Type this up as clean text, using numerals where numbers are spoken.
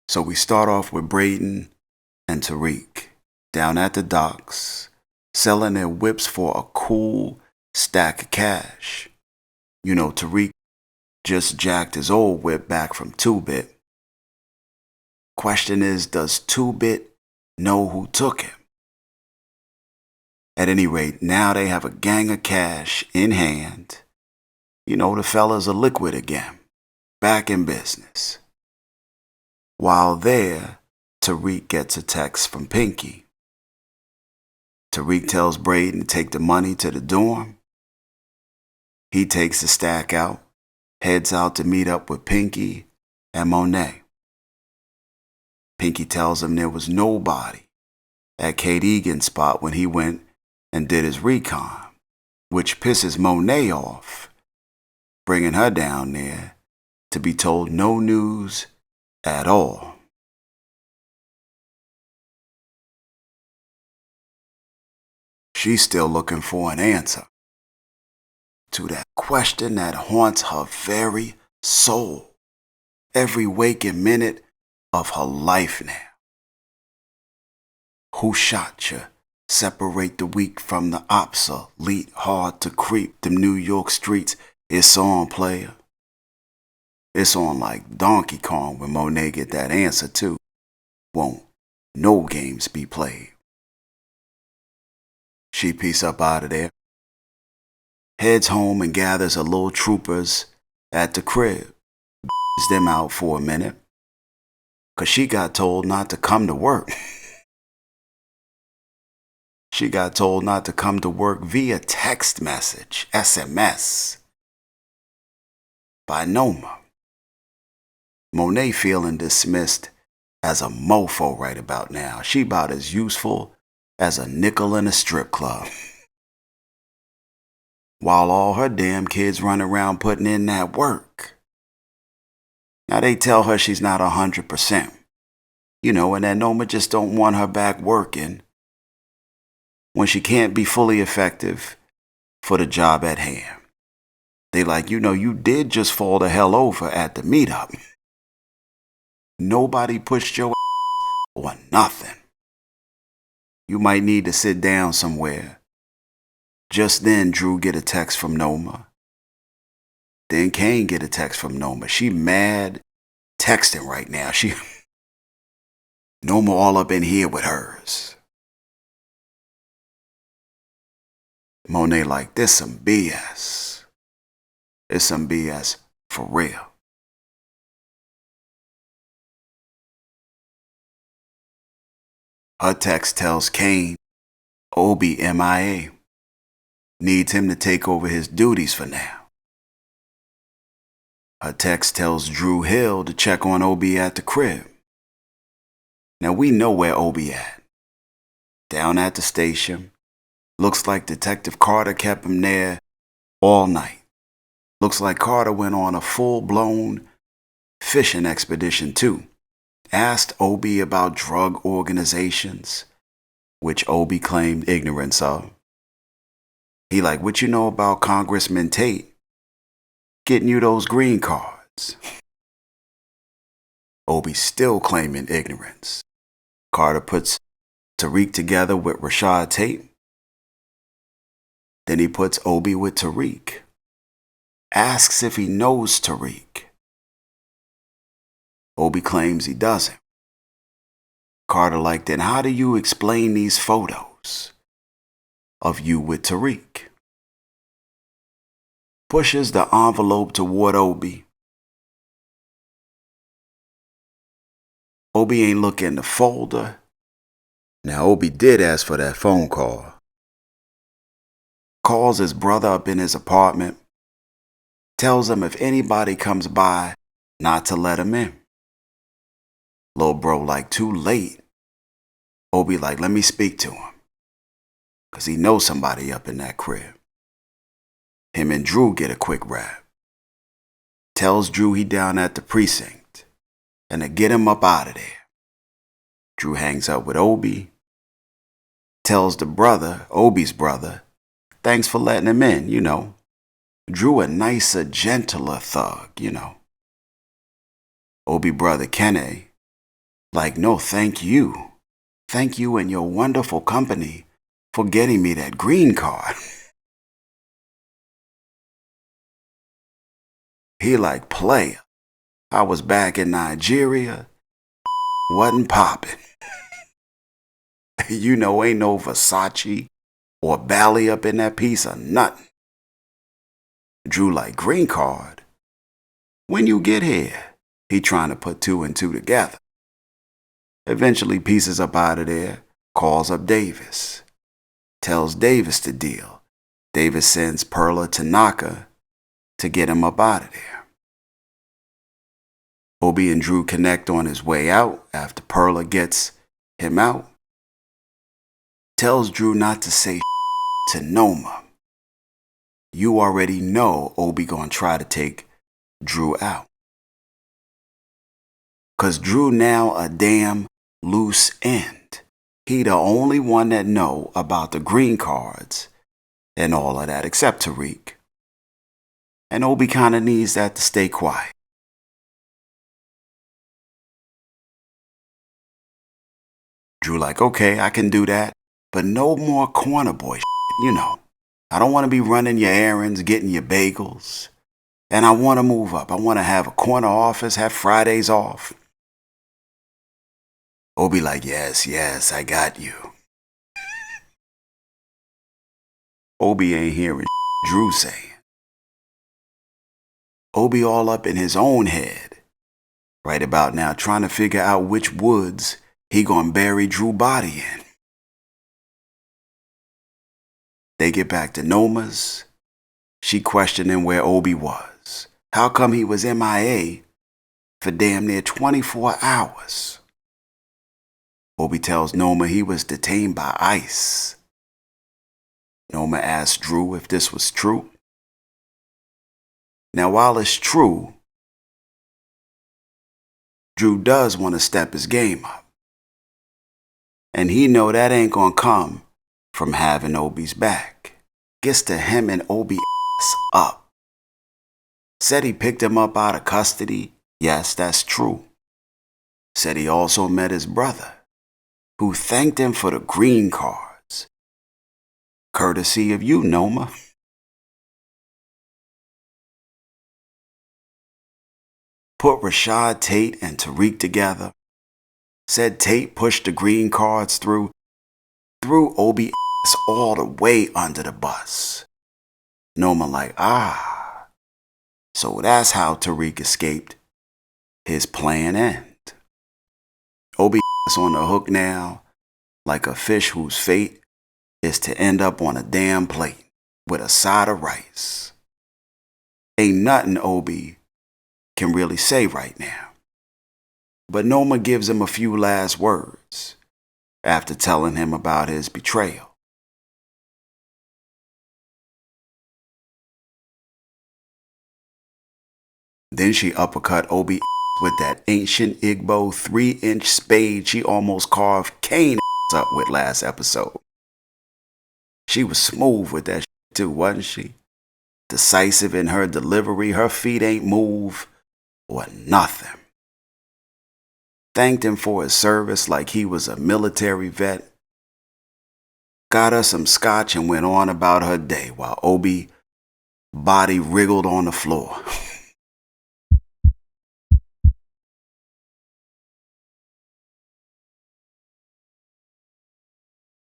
So we start off with Brayden and Tariq down at the docks, selling their whips for a cool stack of cash. You know, Tariq just jacked his old whip back from 2-Bit. Question is, does 2-Bit know who took him? At any rate, now they have a gang of cash in hand. You know, the fellas are liquid again, back in business. While there, Tariq gets a text from Pinky. Tariq tells Brayden to take the money to the dorm. He takes the stack out, heads out to meet up with Pinky and Monet. Pinky tells him there was nobody at Kate Egan's spot when he went and did his recon, which pisses Monet off, bringing her down there to be told no news at all. She's still looking for an answer to that question that haunts her very soul, every waking minute of her life now. Who shot you? Separate the weak from the obsolete, hard to creep. Them New York streets, it's on, player. It's on like Donkey Kong when Monet get that answer too. Won't no games be played. She peace up out of there, heads home and gathers her little troopers at the crib. Them out for a minute, 'cause she got told not to come to work. She got told not to come to work via text message, SMS, by Noma. Monet feeling dismissed as a mofo right about now. She about as useful as a nickel in a strip club. While all her damn kids run around putting in that work. Now they tell her she's not 100%. You know, and that Noma just don't want her back working when she can't be fully effective for the job at hand. They like, you know, you did just fall the hell over at the meetup. Nobody pushed your ass or nothing. You might need to sit down somewhere. Just then, Drew get a text from Noma. Then Kane get a text from Noma. She mad texting right now. Noma all up in here with hers. Monet like, this some BS. It's some BS for real. Her text tells Kane, Obi MIA. Needs him to take over his duties for now. Her text tells Drew Hill to check on Obi at the crib. Now we know where Obi at. Down at the station. Looks like Detective Carter kept him there all night. Looks like Carter went on a full-blown fishing expedition too. Asked Obi about drug organizations, which Obi claimed ignorance of. He like, what you know about Congressman Tate getting you those green cards? Obi still claiming ignorance. Carter puts Tariq together with Rashad Tate. Then he puts Obi with Tariq. Asks if he knows Tariq. Obi claims he doesn't. Carter like, then how do you explain these photos of you with Tariq? Pushes the envelope toward Obi. Obi ain't look in the folder. Now Obi did ask for that phone call. Calls his brother up in his apartment. Tells him if anybody comes by, not to let him in. Lil' bro like, too late. Obi like, let me speak to him. 'Cause he knows somebody up in that crib. Him and Drew get a quick rap. Tells Drew he down at the precinct and to get him up out of there. Drew hangs up with Obi. Tells the brother, Obi's brother, thanks for letting him in, you know. Drew a nicer, gentler thug, you know. Obi brother Kenne Like, no, thank you. Thank you and your wonderful company for getting me that green card. He like, player. I was back in Nigeria. Wasn't popping. You know, ain't no Versace or Bally up in that piece or nothing. Drew like, green card? When you get here? He trying to put two and two together. Eventually pieces up out of there, calls up Davis. Tells Davis to deal. Davis sends Perla to Naka to get him up out of there. Obi and Drew connect on his way out after Perla gets him out. Tells Drew not to say to Noma. You already know Obi gonna try to take Drew out. Cause Drew now a damn loose end. He the only one that know about the green cards and all of that except Tariq. And Obi kinda needs that to stay quiet. Drew like, okay, I can do that, but no more corner boy shit, you know. I don't want to be running your errands, getting your bagels. And I want to move up. I want to have a corner office, have Fridays off. Obi like, yes, I got you. Obi ain't hearing Drew saying. Obi all up in his own head. Right about now, trying to figure out which woods he gonna bury Drew body in. They get back to Noma's. She questioning where Obi was. How come he was MIA for damn near 24 hours? Obi tells Noma he was detained by ICE. Noma asks Drew if this was true. Now, while it's true, Drew does want to step his game up. And he know that ain't gonna come from having Obi's back. Gets to him and Obi ass up. Said he picked him up out of custody. Yes, that's true. Said he also met his brother, who thanked him for the green cards. Courtesy of you, Noma. Put Rashad, Tate, and Tariq together. Said Tate pushed the green cards through Obi ass all the way under the bus. Noma like, so that's how Tariq escaped his plan end. Obi ass on the hook now, like a fish whose fate is to end up on a damn plate with a side of rice. Ain't nothing Obi can really say right now. But Noma gives him a few last words after telling him about his betrayal. Then she uppercut Obi with that ancient Igbo 3-inch spade she almost carved Kane up with last episode. She was smooth with that too, wasn't she? Decisive in her delivery, her feet ain't move or nothing. Thanked him for his service like he was a military vet. Got her some scotch and went on about her day while Obi body wriggled on the floor.